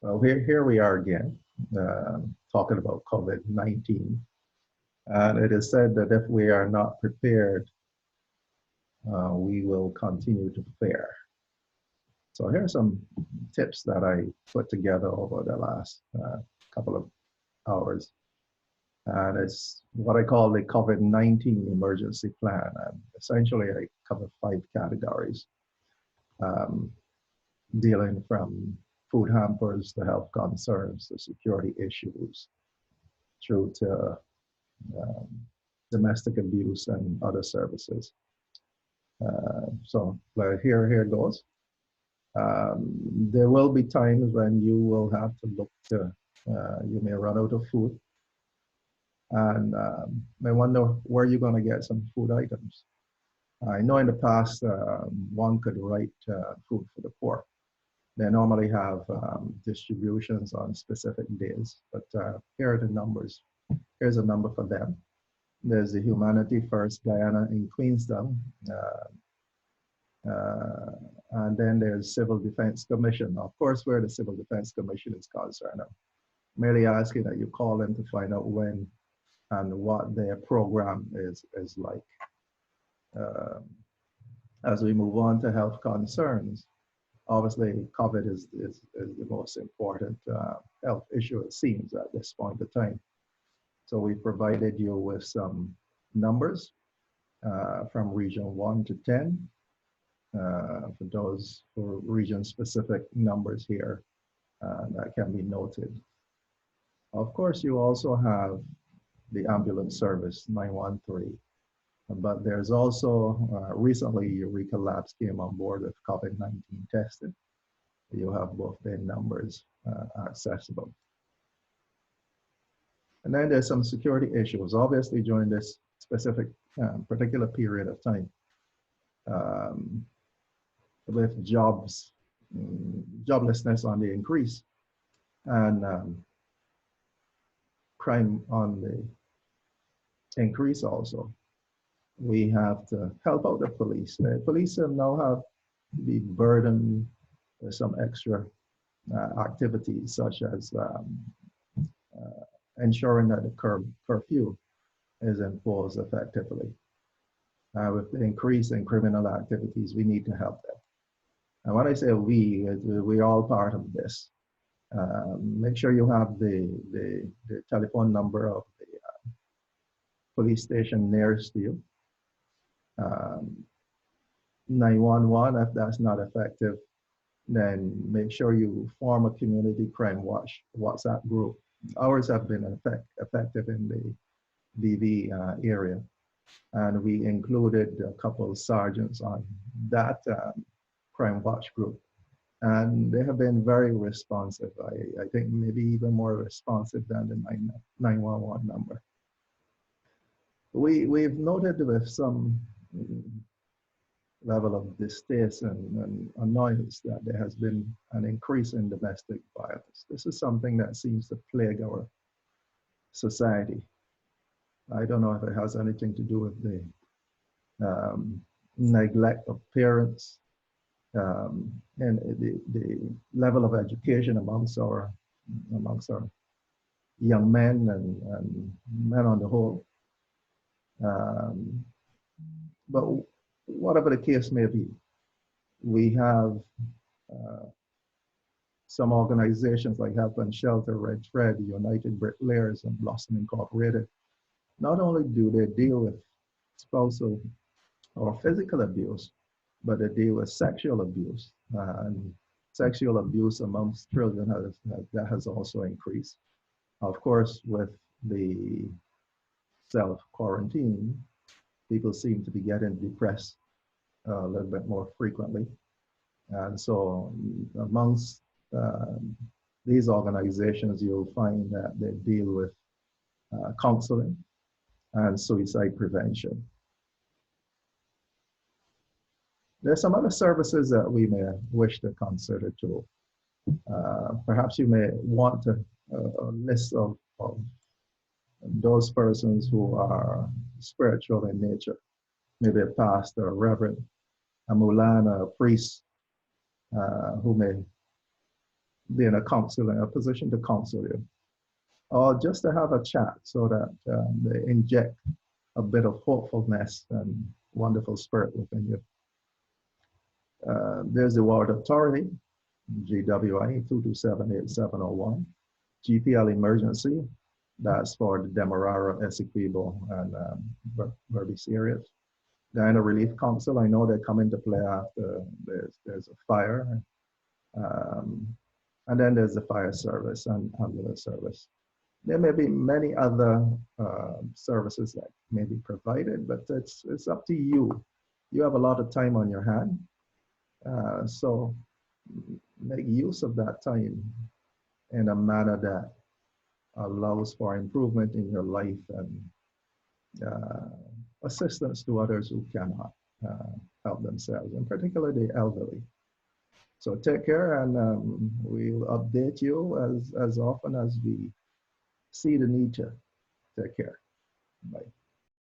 Well, here we are again, talking about COVID-19. And it is said that if we are not prepared, we will continue to fare. So here are some tips that I put together over the last couple of hours. And it's what I call the COVID-19 emergency plan. And essentially, I cover 5 categories, um, dealing from food hampers to health concerns to security issues through to um, domestic abuse and other services. So here goes. There will be times when you will have to look to, you may run out of food and may wonder where you're going to get some food items. I know in the past one could write food for the poor. They normally have distributions on specific days, but here are the numbers. Here's a number for them. There's the Humanity First Guyana in Queenstown. And then there's Civil Defense Commission. Of course, where the Civil Defense Commission is concerned, I'm merely asking that you call them to find out when and what their program is like. As we move on to health concerns, obviously COVID is the most important health issue, it seems, at this point in time. So we provided you with some numbers from region 1 to 10. For those for region-specific numbers here that can be noted. Of course, you also have the ambulance service, 913, but there's also, recently Eureka Labs came on board with COVID-19 testing. You have both their numbers accessible. And then there's some security issues, obviously during this specific particular period of time. With joblessness on the increase and crime on the increase also. We have to help out the police. The police now have the burden with some extra activities such as ensuring that the curfew is enforced effectively. With the increase in criminal activities, we need to help them. And when I say we're all part of this. Make sure you have the telephone number of the police station nearest to you. 911, if that's not effective, then make sure you form a community crime watch WhatsApp group. Ours have been effective in the BV area. And we included a couple of sergeants on that crime watch group. And they have been very responsive. I think maybe even more responsive than the 911 number. We've noted with some level of distaste and annoyance that there has been an increase in domestic violence. This is something that seems to plague our society. I don't know if it has anything to do with the neglect of parents, and the level of education amongst our young men and men on the whole. But whatever the case may be, we have some organizations like Help and Shelter, Red Thread, United Bricklayers, and Blossom Incorporated. Not only do they deal with spousal or physical abuse, but they deal with sexual abuse. And sexual abuse amongst children has also increased. Of course, with the self-quarantine, people seem to be getting depressed a little bit more frequently. And so amongst these organizations, you'll find that they deal with counseling and suicide prevention. There's some other services that we may wish to consider too. Perhaps you may want a list of those persons who are spiritual in nature, maybe a pastor, a reverend, a mulana, a priest, who may be in a counselor, a position to counsel you, or just to have a chat so that they inject a bit of hopefulness and wonderful spirit within you. There's the Ward Authority, GWI 2278701, GPL Emergency, that's for the Demerara, Essequibo, and Berbice areas. Guyana Relief Council, I know they come into play after there's a fire. And then there's the fire service and ambulance service. There may be many other services that may be provided, but it's up to you. You have a lot of time on your hand, so make use of that time in a manner that allows for improvement in your life and assistance to others who cannot help themselves, and particularly the elderly. So take care, and we'll update you as often as we see the need to. Take care. Bye.